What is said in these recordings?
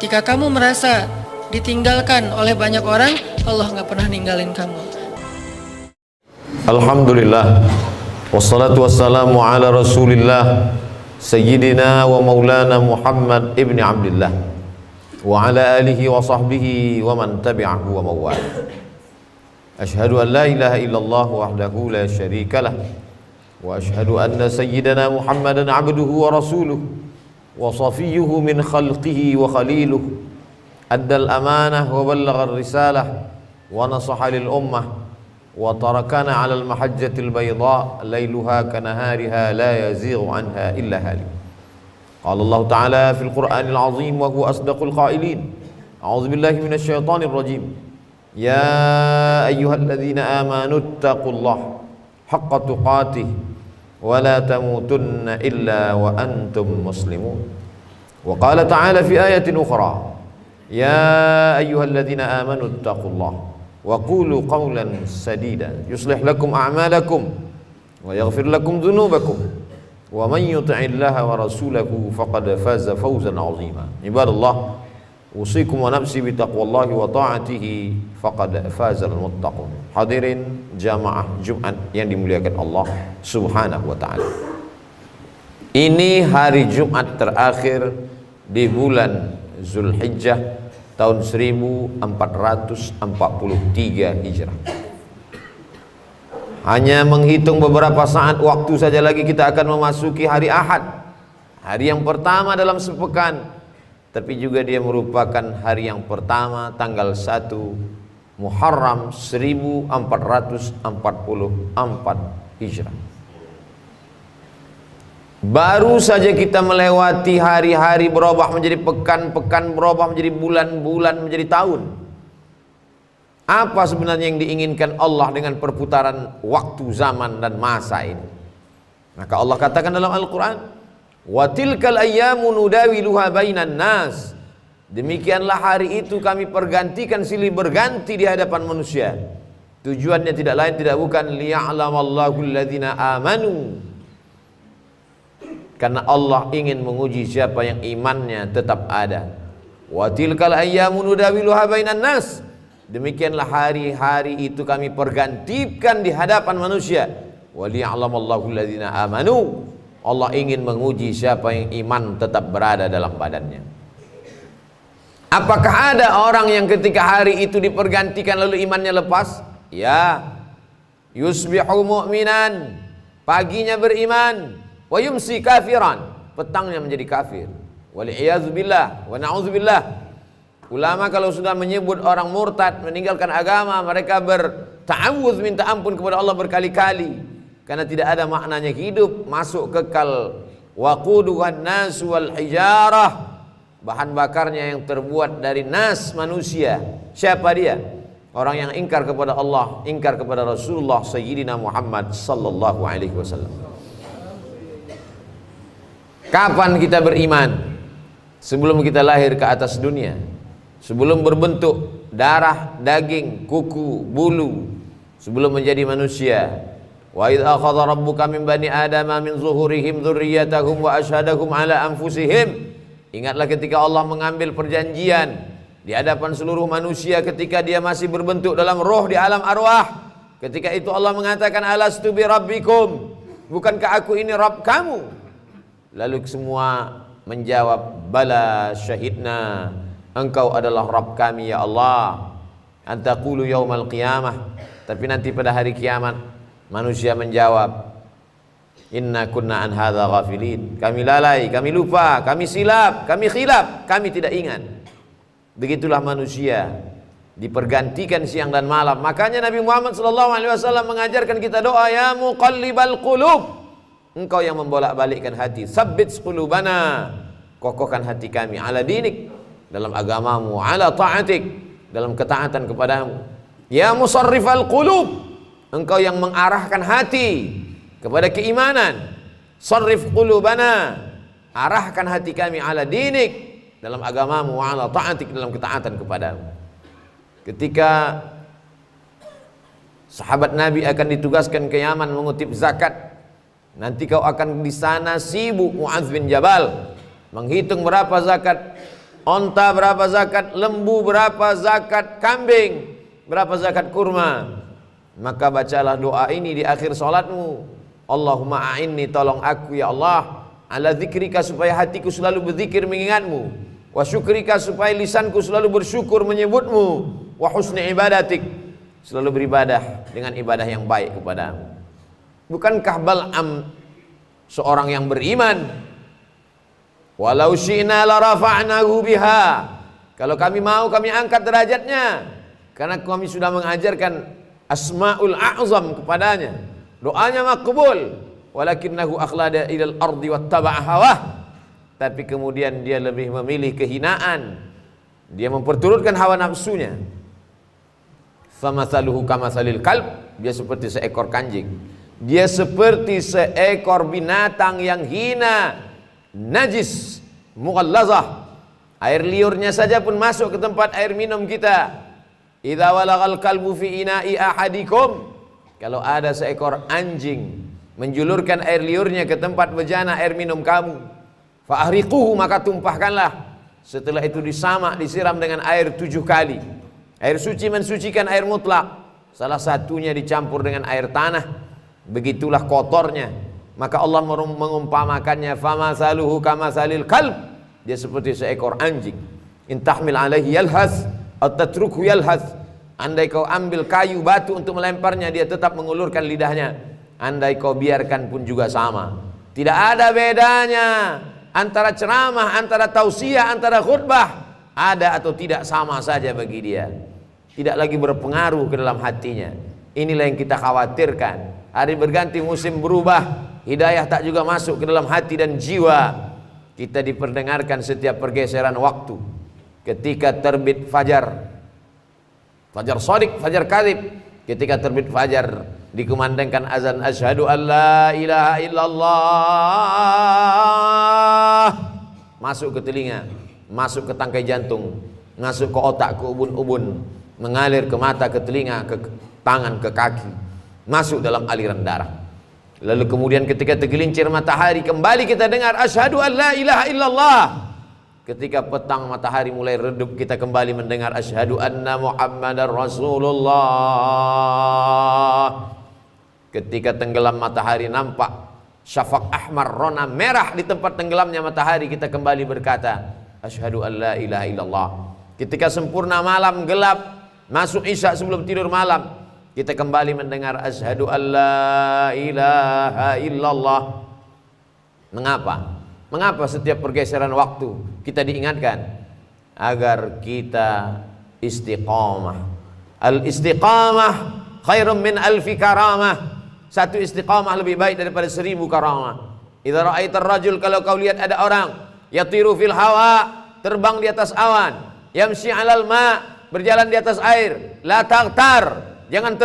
Ketika kamu merasa ditinggalkan oleh banyak orang, Allah nggak pernah ninggalin kamu. Alhamdulillah, wassalatu wassalamu ala rasulillah Sayyidina wa maulana Muhammad ibn Abdillah wa ala alihi wa sahbihi wa man tabi'ahu wa mawala. Ashhadu an la ilaha illallah wahdahu la syarika lah, wa ashhadu anna sayyidana Muhammadan abduhu wa rasuluh wa safiyuhu min khalqihi wa khaliluh, addal amanah wa ballagha risalah wa nasaha lil ummah wa tarakana 'alal mahajjatil bayda lailuha kanahariha la yazighu anha illa halik. Qala Allah ta'ala fil Qur'anil 'azim wa huwa asdaqul qailin. A'udzu billahi minasy syaithanir rajim. Ya ayyuhalladzina amanu taqullaha haqqa tuqatih wa la tamutunna illa wa antum muslimun. Wa qala ta'ala fi ayatin ukhra. Ya ayyuhalladzina amanu taqullaha wa qulu qawlan sadida yuslih lakum a'malakum wa yaghfir lakum dhunubakum wa man yuti'illaha wa rasulahu faqad faza fawzan 'azima. Ibadallah, usikum wa nafsi bi taqwallahi wa ta'atihi faqad fazal muttaqun. Hadirin jamaah Jumat yang dimuliakan Allah Subhanahu wa taala. Ini hari Jumat terakhir di bulan Zulhijjah tahun 1443 Hijrah. Hanya menghitung beberapa saat waktu saja lagi kita akan memasuki hari Ahad, hari yang pertama dalam sepekan. Tapi juga dia merupakan hari yang pertama tanggal 1 Muharram 1444 Hijrah. Baru saja kita melewati hari-hari berubah menjadi pekan, pekan berubah menjadi bulan, bulan menjadi tahun. Apa sebenarnya yang diinginkan Allah dengan perputaran waktu, zaman dan masa ini? Maka Allah katakan dalam Al-Quran, wa tilkal ayyamu nudawiluha bainan nas. Demikianlah hari itu kami pergantikan silih berganti di hadapan manusia. Tujuannya tidak lain tidak bukan liya'lamallahu alladhina amanu, karena Allah ingin menguji siapa yang imannya tetap ada. Wa tilkal ayyamu nudawiluha bainan nas. Demikianlah hari-hari itu kami pergantikan di hadapan manusia. Wa liya'lamallahu alladhina amanu. Allah ingin menguji siapa yang iman tetap berada dalam badannya. Apakah ada orang yang ketika hari itu dipergantikan lalu imannya lepas? Ya. Yusbihu mu'minan, paginya beriman, wa yumsi kafiran, petangnya menjadi kafir. Wal'iyadzubillah wa na'udzubillah. Ulama kalau sudah menyebut orang murtad meninggalkan agama, mereka berta'awudz, minta ampun kepada Allah berkali-kali, karena tidak ada maknanya hidup, masuk kekal. Waquduhan nas wal hijarah, bahan bakarnya yang terbuat dari nas, manusia. Siapa dia? Orang yang ingkar kepada Allah, ingkar kepada Rasulullah Sayyidina Muhammad sallallahu alaihi wasallam. Kapan kita beriman? Sebelum kita lahir ke atas dunia, sebelum berbentuk darah, daging, kuku, bulu, sebelum menjadi manusia. Wa idz akhadha rabbuka min bani adama min zuhurihim dzurriyyatahum wa asyhadahum ala anfusihim. Ingatlah ketika Allah mengambil perjanjian di hadapan seluruh manusia ketika dia masih berbentuk dalam roh di alam arwah. Ketika itu Allah mengatakan, alastu bi rabbikum, bukankah aku ini Rabb kamu? Lalu semua menjawab, bala syahidna, engkau adalah Rabb kami ya Allah. Antaqulu yaumal qiyamah, tapi nanti pada hari kiamat manusia menjawab, inna kunna an hadza ghafilin, kami lalai, kami lupa, kami silap, kami khilaf, kami tidak ingat. Begitulah manusia dipergantikan siang dan malam. Makanya Nabi Muhammad SAW mengajarkan kita doa, ya muqallibal qulub, engkau yang membolak-balikkan hati, tsabbit qulubana, kokohkan hati kami, ala dinik, dalam agamamu, ala ta'atik, dalam ketaatan kepadamu. Ya musarrifal qulub, engkau yang mengarahkan hati kepada keimanan, sarrif qulubana, arahkan hati kami ala dinik, dalam agamamu, wa ala ta'atik, dalam ketaatan kepadamu. Ketika sahabat Nabi akan ditugaskan ke Yaman mengutip zakat, nanti kau akan di sana sibuk Mu'adz bin Jabal menghitung berapa zakat onta berapa zakat, lembu berapa zakat, kambing berapa zakat kurma. Maka bacalah doa ini di akhir salatmu. Allahumma a'inni, tolong aku ya Allah, ala zikrika, supaya hatiku selalu berzikir mengingatmu, wa syukrika, supaya lisanku selalu bersyukur menyebutmu, wa husni ibadatik, selalu beribadah dengan ibadah yang baik kepadamu. Bukankah Bal'am seorang yang beriman? Walau syi'na la rafa'nahu biha, kalau kami mau kami angkat derajatnya, karena kami sudah mengajarkan asmaul a'zam kepadanya. Doanya makbul, walakinnahu akhlada ilal ardi wattaba'a hawah, tapi kemudian dia lebih memilih kehinaan, dia memperturutkan hawa nafsunya. Famathaluhu kamathalil kalb, dia seperti seekor kanjing, dia seperti seekor binatang yang hina, najis, mughallazah. Air liurnya saja pun masuk ke tempat air minum kita. Idza walagal kalbu fi ina'i ahadikum, kalau ada seekor anjing menjulurkan air liurnya ke tempat bejana air minum kamu, fa ahriquhu, maka tumpahkanlah. Setelah itu disamak, disiram dengan air 7 kali. Air suci mensucikan air mutlak, salah satunya dicampur dengan air tanah, begitulah kotornya. Maka Allah mengumpamakannya, famathaluhu kamathalil kalb, dia seperti seekor anjing. In tahmil alaihi yalhas atau tatrukhu yalhas, andai kau ambil kayu batu untuk melemparnya, dia tetap mengulurkan lidahnya. Andai kau biarkan pun juga sama. Tidak ada bedanya antara ceramah, antara tausiah, antara khutbah, ada atau tidak sama saja bagi dia. Tidak lagi berpengaruh ke dalam hatinya. Inilah yang kita khawatirkan. Hari berganti, musim berubah, hidayah tak juga masuk ke dalam hati dan jiwa. Kita diperdengarkan setiap pergeseran waktu. Ketika terbit fajar, fajar shadiq, fajar kadhib, ketika terbit fajar dikumandangkan azan asyhadu an la ilaha illallah, masuk ke telinga, masuk ke tangkai jantung, masuk ke otak, ke ubun-ubun, mengalir ke mata, ke telinga, ke tangan, ke kaki, masuk dalam aliran darah. Lalu kemudian ketika tergelincir matahari, kembali kita dengar asyhadu an la ilaha illallah. Ketika petang matahari mulai redup, kita kembali mendengar asyhadu anna muhammadar rasulullah. Ketika tenggelam matahari, nampak syafaq ahmar, rona merah di tempat tenggelamnya matahari, kita kembali berkata asyhadu an la ilaha illallah. Ketika sempurna malam gelap, masuk isya sebelum tidur malam, kita kembali mendengar asyhadu an la ilaha illallah. Mengapa? Mengapa setiap pergeseran waktu kita diingatkan? Agar kita istiqamah. Al istiqamah khairum min alfi karamah. Satu istiqamah lebih baik daripada 1000 karamah. Idza ra'aitar rajul, kalau kau lihat ada orang yatiru fil hawa, terbang di atas awan, yamshi 'alal ma, berjalan di atas air, la taghtar, jangan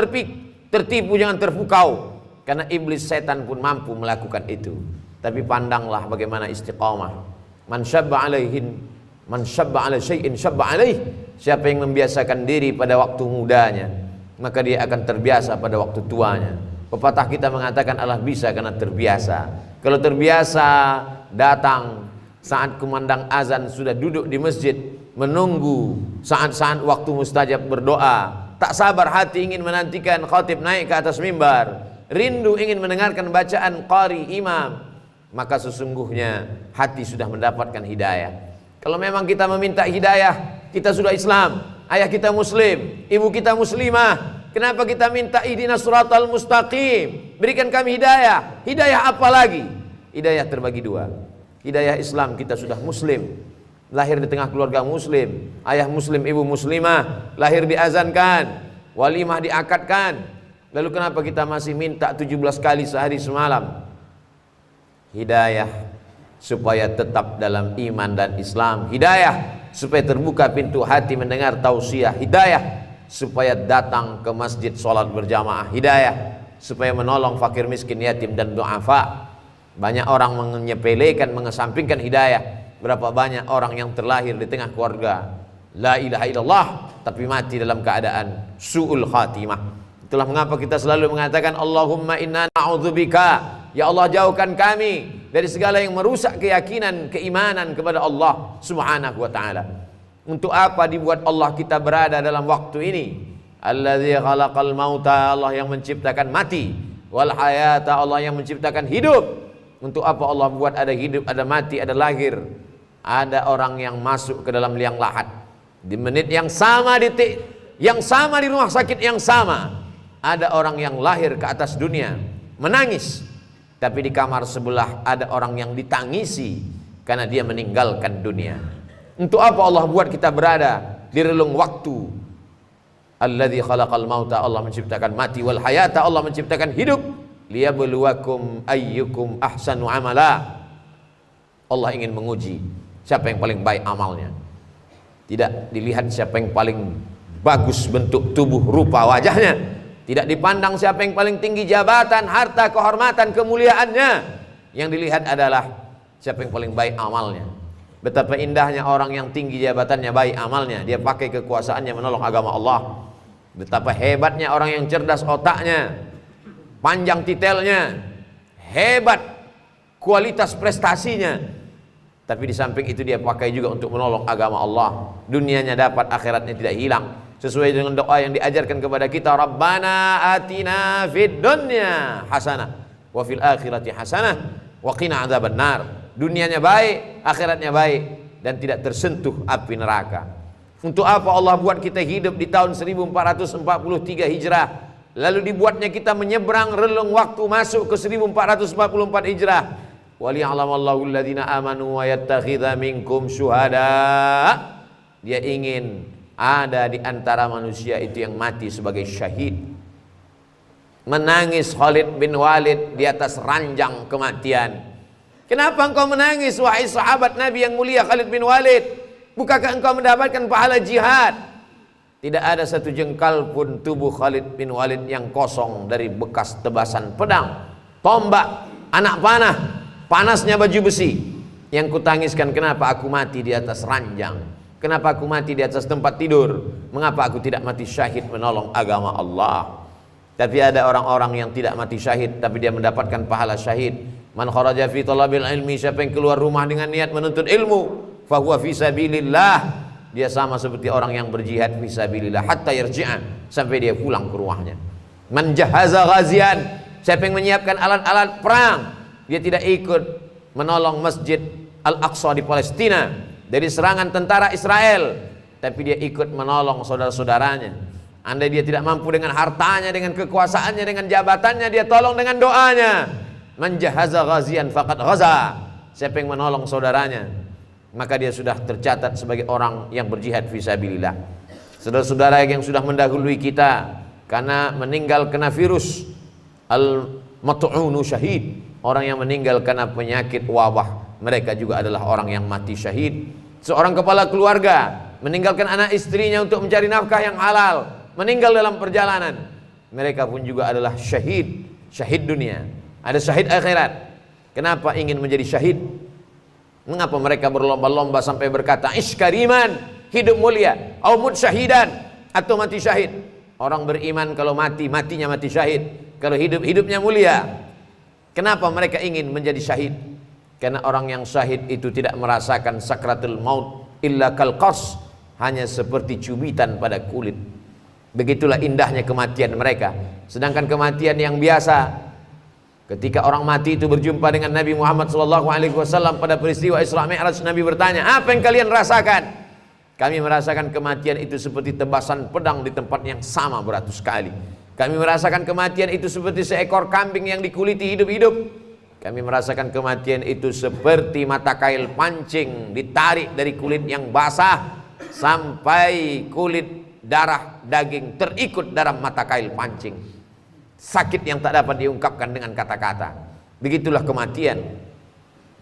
tertipu, jangan terpukau, karena iblis setan pun mampu melakukan itu. Tapi pandanglah bagaimana istiqamah. Man syabba alaihin, man syabba ala syai'in syabba alaih. Siapa yang membiasakan diri pada waktu mudanya, maka dia akan terbiasa pada waktu tuanya. Pepatah kita mengatakan Allah bisa karena terbiasa. Kalau terbiasa datang saat kumandang azan, sudah duduk di masjid menunggu saat-saat waktu mustajab berdoa, tak sabar hati ingin menantikan khatib naik ke atas mimbar, rindu ingin mendengarkan bacaan qari imam, maka sesungguhnya hati sudah mendapatkan hidayah. Kalau memang kita meminta hidayah, kita sudah Islam, ayah kita muslim, ibu kita muslimah, kenapa kita minta ihdinas siratal mustaqim, berikan kami hidayah? Hidayah apa lagi? Hidayah terbagi dua. Hidayah Islam, kita sudah muslim, lahir di tengah keluarga muslim, ayah muslim, ibu muslimah, lahir diazankan, walimah diakadkan. Lalu kenapa kita masih minta 17 kali sehari semalam? Hidayah supaya tetap dalam iman dan Islam. Hidayah supaya terbuka pintu hati mendengar tausiah. Hidayah supaya datang ke masjid sholat berjamaah. Hidayah supaya menolong fakir miskin, yatim dan du'afa. Banyak orang menyepelekan, mengesampingkan hidayah. Berapa banyak orang yang terlahir di tengah keluarga la ilaha illallah, tapi mati dalam keadaan su'ul khatimah. Itulah mengapa kita selalu mengatakan Allahumma inna na'udzubika, ya Allah jauhkan kami dari segala yang merusak keyakinan, keimanan kepada Allah Subhanahu wa taala. Untuk apa dibuat Allah kita berada dalam waktu ini? Allazi khalaqal mauta, Allah yang menciptakan mati, wal hayata, Allah yang menciptakan hidup. Untuk apa Allah buat ada hidup, ada mati, ada lahir, ada orang yang masuk ke dalam liang lahat di menit yang sama, detik yang sama, di rumah sakit yang sama, ada orang yang lahir ke atas dunia menangis, tapi di kamar sebelah ada orang yang ditangisi karena dia meninggalkan dunia. Untuk apa Allah buat kita berada di relung waktu? Alladzi khalaqal mauta, Allah menciptakan mati, wal hayata, Allah menciptakan hidup, liyabluwakum ayyukum ahsanu amala. Allah ingin menguji siapa yang paling baik amalnya. Tidak dilihat siapa yang paling bagus bentuk tubuh rupa wajahnya, tidak dipandang siapa yang paling tinggi jabatan, harta, kehormatan, kemuliaannya. Yang dilihat adalah siapa yang paling baik amalnya. Betapa indahnya orang yang tinggi jabatannya, baik amalnya, dia pakai kekuasaannya menolong agama Allah. Betapa hebatnya orang yang cerdas otaknya, panjang titelnya, hebat kualitas prestasinya, tapi di samping itu dia pakai juga untuk menolong agama Allah. Dunianya dapat, akhiratnya tidak hilang, sesuai dengan doa yang diajarkan kepada kita, Rabbana atina fid dunya hasanah wa fil akhirati hasanah wa qina adzabannar. Dunianya baik, akhiratnya baik, dan tidak tersentuh api neraka. Untuk apa Allah buat kita hidup di tahun 1443 Hijrah, lalu dibuatnya kita menyeberang relung waktu masuk ke 1444 Hijrah. Waliya'lamallahu alladhina amanu wa yattakhidha minkum syuhada. Dia ingin ada di antara manusia itu yang mati sebagai syahid. Menangis Khalid bin Walid di atas ranjang kematian. Kenapa engkau menangis wahai sahabat Nabi yang mulia Khalid bin Walid? Bukankah engkau mendapatkan pahala jihad? Tidak ada satu jengkal pun tubuh Khalid bin Walid yang kosong dari bekas tebasan pedang, tombak, anak panah, panasnya baju besi. Yang kutangiskan, kenapa aku mati di atas ranjang? Kenapa aku mati di atas tempat tidur? Mengapa aku tidak mati syahid menolong agama Allah? Tapi ada orang-orang yang tidak mati syahid, tapi dia mendapatkan pahala syahid. Man kharaja fi talabil ilmi, siapa yang keluar rumah dengan niat menuntut ilmu, fahuwa fi sabilillah, dia sama seperti orang yang berjihad fi sabilillah hatta yarji'a, sampai dia pulang ke rumahnya. Man jahaza ghazian, siapa yang menyiapkan alat-alat perang, dia tidak ikut menolong Masjid Al-Aqsa di Palestina dari serangan tentara Israel, tapi dia ikut menolong saudara-saudaranya. Andai dia tidak mampu dengan hartanya, dengan kekuasaannya, dengan jabatannya, dia tolong dengan doanya. Man jahaza ghazian faqad ghaza, siapa yang menolong saudaranya, maka dia sudah tercatat sebagai orang yang berjihad fisabilillah. Saudara-saudara yang sudah mendahului kita karena meninggal kena virus, al-mat'unu syahid, orang yang meninggal karena penyakit wabah, mereka juga adalah orang yang mati syahid. Seorang kepala keluarga meninggalkan anak istrinya untuk mencari nafkah yang halal, meninggal dalam perjalanan, mereka pun juga adalah syahid, syahid dunia. Ada syahid akhirat. Kenapa ingin menjadi syahid? Mengapa mereka berlomba-lomba sampai berkata iskariman, hidup mulia, au mut syahidan, atau mati syahid? Orang beriman kalau mati, matinya mati syahid. Kalau hidup, hidupnya mulia. Kenapa mereka ingin menjadi syahid? Karena orang yang syahid itu tidak merasakan sakratul maut illa kal qars, hanya seperti cubitan pada kulit. Begitulah indahnya kematian mereka. Sedangkan kematian yang biasa, ketika orang mati itu berjumpa dengan Nabi Muhammad SAW pada peristiwa Isra Mi'raj, Nabi bertanya, apa yang kalian rasakan? Kami merasakan kematian itu seperti tebasan pedang di tempat yang sama beratus kali. Kami merasakan kematian itu seperti seekor kambing yang dikuliti hidup-hidup. Kami merasakan kematian itu seperti mata kail pancing ditarik dari kulit yang basah sampai kulit, darah, daging terikut dalam mata kail pancing. Sakit yang tak dapat diungkapkan dengan kata-kata. Begitulah kematian.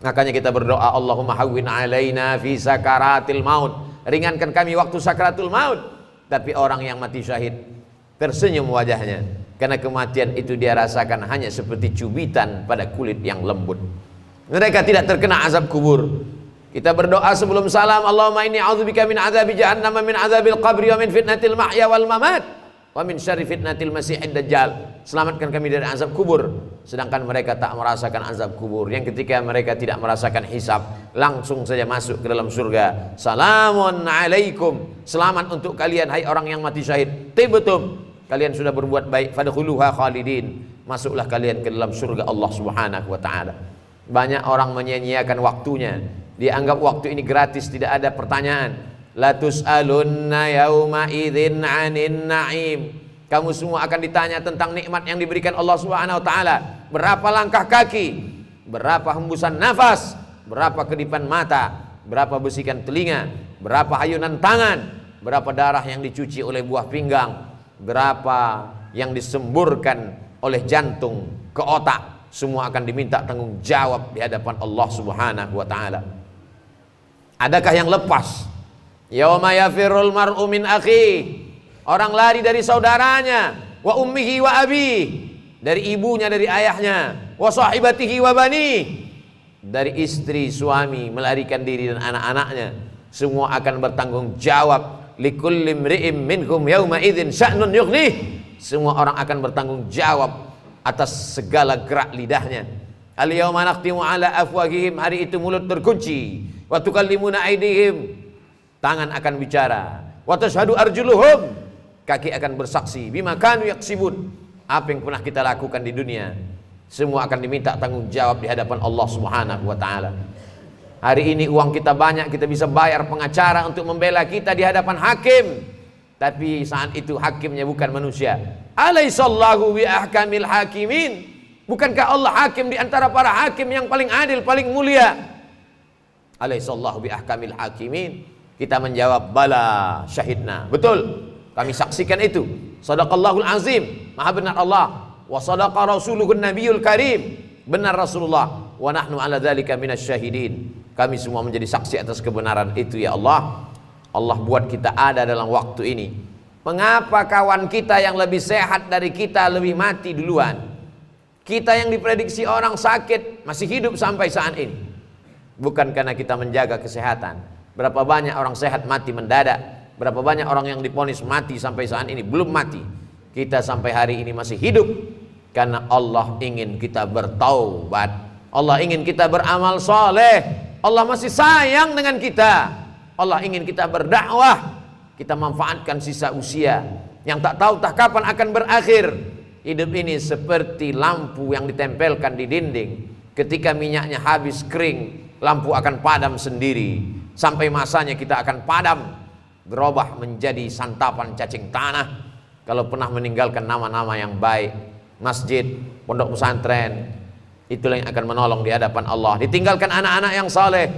Makanya kita berdoa, Allahumma hawwin alaina fi sakaratil maut, ringankan kami waktu sakaratul maut. Tapi orang yang mati syahid tersenyum wajahnya, karena kematian itu dia rasakan hanya seperti cubitan pada kulit yang lembut. Mereka tidak terkena azab kubur. Kita berdoa sebelum salam, Allahumma inni a'udzubika min azabi jahannam, min azabil qabri, wa min fitnatil mahya wal mamat. wa min syarri fitnatil masiihid dajjal. Selamatkan kami dari azab kubur. Sedangkan mereka tak merasakan azab kubur, yang ketika mereka tidak merasakan hisab langsung saja masuk ke dalam surga. Salamun alaikum, selamat untuk kalian hai orang yang mati syahid. Tibtum, kalian sudah berbuat baik. Fadkhuluha khalidin, masuklah kalian ke dalam surga Allah Subhanahu wa taala. Banyak orang menyia-nyiakan waktunya. Dianggap waktu ini gratis, tidak ada pertanyaan. La tus'alunna yauma idzin 'anin na'im. Kamu semua akan ditanya tentang nikmat yang diberikan Allah Subhanahu wa taala. Berapa langkah kaki, berapa hembusan nafas, berapa kedipan mata, berapa bisikan telinga, berapa hayunan tangan, berapa darah yang dicuci oleh buah pinggang, berapa yang disemburkan oleh jantung ke otak. Semua akan diminta tanggung jawab di hadapan Allah Subhanahu wa taala. Adakah yang lepas? Yauma yafirrul mar'u min akhi, orang lari dari saudaranya, wa ummihi wa abi, dari ibunya, dari ayahnya, wa sahibatihi wa bani, dari istri, suami, melarikan diri dan anak-anaknya. Semua akan bertanggung jawab. Likulli imri'in minhum yauma idzin sya'nun yughnih, semua orang akan bertanggung jawab atas segala gerak lidahnya. Al yauma nakhtimu ala afwahihim, hari itu mulut terkunci. Wa tukallimuna aydihim, tangan akan bicara. Wa tashhadu arjuluhum, kaki akan bersaksi. Bima kanu yaksibun, apa yang pernah kita lakukan di dunia. Semua akan diminta tanggung jawab di hadapan Allah Subhanahu wa taala. Hari ini uang kita banyak, kita bisa bayar pengacara untuk membela kita di hadapan hakim. Tapi saat itu hakimnya bukan manusia. Alaihissallahu bi ahkamil hakimin, bukankah Allah hakim di antara para hakim yang paling adil, paling mulia? Alaihissallahu bi ahkamil hakimin. Kita menjawab bala syahidna, betul, kami saksikan itu. Shadaqallahul azim, maha benar Allah. Wa sadaqa rasuluhun nabiyul karim, benar Rasulullah. Wa nahnu ala dzalika minasyahidin, kami semua menjadi saksi atas kebenaran itu ya Allah. Allah buat kita ada dalam waktu ini. Mengapa kawan kita yang lebih sehat dari kita lebih mati duluan? Kita yang diprediksi orang sakit masih hidup sampai saat ini. Bukan karena kita menjaga kesehatan. Berapa banyak orang sehat mati mendadak, berapa banyak orang yang divonis mati sampai saat ini belum mati. Kita sampai hari ini masih hidup karena Allah ingin kita bertaubat, Allah ingin kita beramal soleh, Allah masih sayang dengan kita, Allah ingin kita berdakwah. Kita manfaatkan sisa usia yang tak tahu tak kapan akan berakhir. Hidup ini seperti lampu yang ditempelkan di dinding. Ketika minyaknya habis kering, lampu akan padam sendiri. Sampai masanya kita akan padam, berubah menjadi santapan cacing tanah. Kalau pernah meninggalkan nama-nama yang baik, masjid, pondok pesantren, itulah yang akan menolong di hadapan Allah. Ditinggalkan anak-anak yang saleh,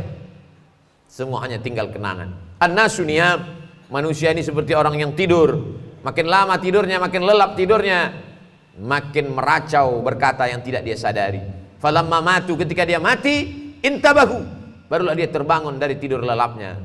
semua hanya tinggal kenangan. An-nasu niyam, manusia ini seperti orang yang tidur. Makin lama tidurnya, makin lelap tidurnya, makin meracau berkata yang tidak dia sadari. Falamma matu, ketika dia mati, intabahu, barulah dia terbangun dari tidur lelapnya.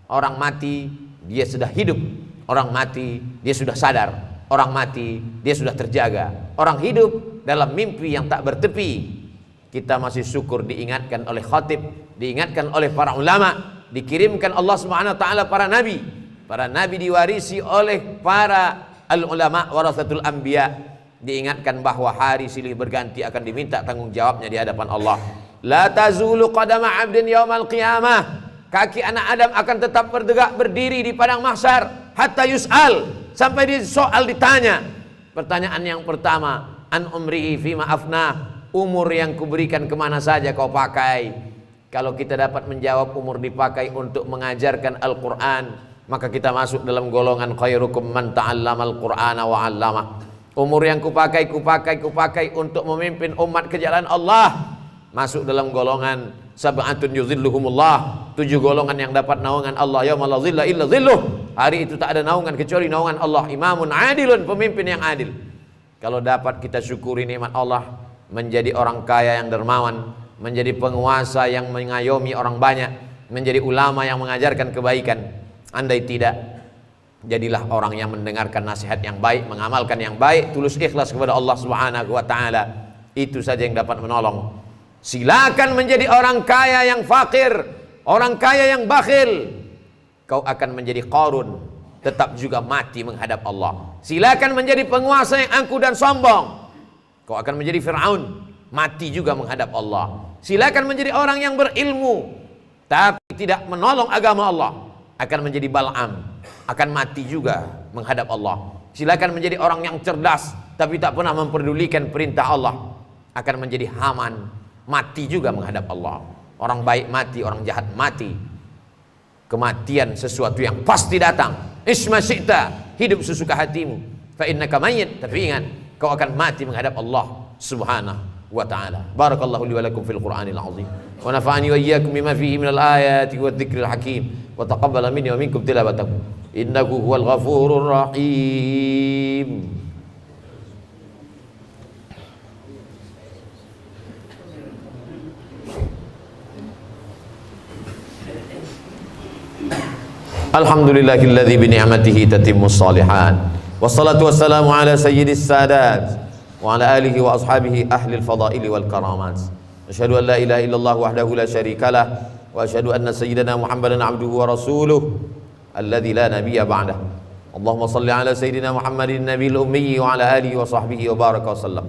Orang mati, dia sudah hidup. Orang mati, dia sudah sadar. Orang mati, dia sudah terjaga. Orang hidup dalam mimpi yang tak bertepi. Kita masih syukur diingatkan oleh khatib, diingatkan oleh para ulama, dikirimkan Allah Subhanahu wa taala para nabi. Para nabi diwarisi oleh para al-ulama warasatul anbiya. Diingatkan bahwa hari silih berganti akan diminta tanggung jawabnya di hadapan Allah. La tazulu qadama 'abdin yaumal qiyamah, kaki anak Adam akan tetap bertegak berdiri di padang mahsyar hatta yus'al, sampai di soal ditanya. Pertanyaan yang pertama, an umrihi fima afnah, umur yang kuberikan kemana saja kau pakai? Kalau kita dapat menjawab umur dipakai untuk mengajarkan Al-Quran, maka kita masuk dalam golongan khairukum man ta'allamal Qur'ana wa 'allamah. Umur yang kupakai untuk memimpin umat ke jalan Allah, masuk dalam golongan sab'atun yuzilluhumullah, 7 golongan yang dapat naungan Allah yauma la zilla illa zilluh. Hari itu tak ada naungan kecuali naungan Allah. Imamun adilun, pemimpin yang adil. Kalau dapat kita syukuri nikmat Allah, menjadi orang kaya yang dermawan, menjadi penguasa yang mengayomi orang banyak, menjadi ulama yang mengajarkan kebaikan. Andai tidak, jadilah orang yang mendengarkan nasihat yang baik, mengamalkan yang baik, tulus ikhlas kepada Allah Subhanahu wa taala. Itu saja yang dapat menolong. Silakan menjadi orang kaya yang fakir, orang kaya yang bakhil. Kau akan menjadi Qarun, tetap juga mati menghadap Allah. Silakan menjadi penguasa yang angkuh dan sombong, kau akan menjadi Fir'aun, mati juga menghadap Allah. Silakan menjadi orang yang berilmu tapi tidak menolong agama Allah, akan menjadi Bal'am, akan mati juga menghadap Allah. Silakan menjadi orang yang cerdas tapi tak pernah memperdulikan perintah Allah, akan menjadi Haman, mati juga menghadap Allah. Orang baik mati, orang jahat mati. Kematian sesuatu yang pasti datang. Isma syi'ta, hidup sesuka hatimu, fa innaka mayyit, tapi ingat kau akan mati menghadap Allah Subhanahu wa ta'ala. Barakallahu li wa lakum fil Qur'anil azim wa nafa'ani wa iyyakum bima fihi minal ayati wadh-dhikril hakim wa taqabbala minni wa minkum tilawatahu innahu huwal ghafurur rahim. Alhamdulillahilladzi bi ni'matihi tatimmus shalihat. Wassalatu wassalamu ala sayyidis sadat wa ala alihi wa ashabihi ahlil fadaili wal karamat. Asyhadu an la ilaha illallah wahdahu la syarikalah wa asyhadu anna sayyidana Muhammadan abduhu wa rasuluh alladzi la nabiyya ba'dah. Allahumma shalli ala sayyidina Muhammadin nabiyil ummi wa ala alihi wa sahbihi wa baraka wa sallam.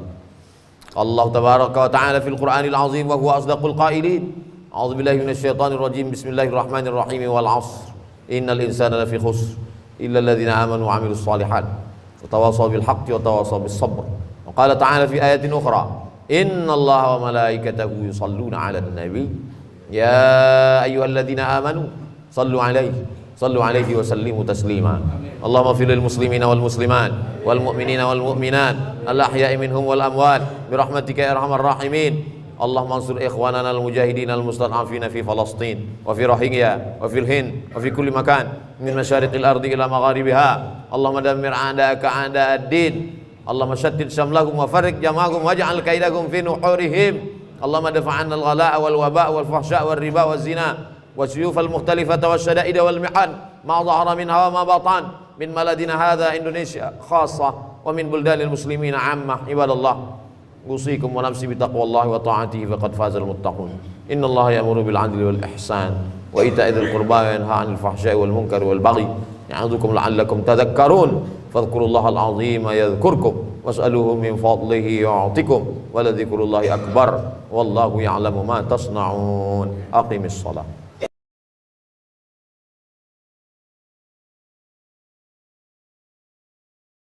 Allah tabaraka wa ta'ala fil Qur'anil azim wa huwa asdaqul qailin. A'udzu billahi minasy syaithanir rajim. Bismillahirrahmanirrahim. Wal 'ashr. Innal insana lafi khusr illa alladhina amanu wa 'amilus shalihat wa tawassaw bil haqqi wa tawassaw bis sabr. Wa qala ta'ala fi ayatin ukhra, innallaha wa malaikatahu yusalluna 'alan nabi ya ayyuhalladzina amanu sallu 'alaihi wa sallimu taslima. Allahumma fil lil muslimina wal muslimat wal mu'minina wal mu'minat al ahya'i minhum wal amwat bi rahmatika ya arhamar rahimin. Allahumma ansur ikhwanana al-mujahidin al-mustad'afina fi Falastin wa fi Rohingya wa fil Hind wa fi kulli makan min masyariqil ardi ila magharibiha. Allahumma dammir a'da'aka a'da'ad-din. Allahumma shattid shamlahum wa farriq jam'ahum waj'al kaidahum fi nuhurihim. Allahumma dafa'anna al-ghala'a wal waba' wal fahsya' wal riba wal zina wa syuyuf al-mukhtalifata wa syada'id wal mihan ma dhahara minha wa ma batan min maladina hadha Indonesia khassa wa min buldanil muslimina 'ammah. Ibadallah, usikum wa nafsi bitaqwallahi wa ta'atihi faqad fazal muttaqun. Innallaha ya'muru bil 'adli wal ihsan wa ita'i dzil qurba wa yanha 'anil fahsya'i wal munkari wal baghi ya'idzukum la'allakum tadhakkarun. Fadhkurullahal 'azima yadhkurkum was'aluhu min fadlihi yu'tikum wa la dzikrullahi akbar wallahu ya'lamu ma tasna'un. Aqimis shalah.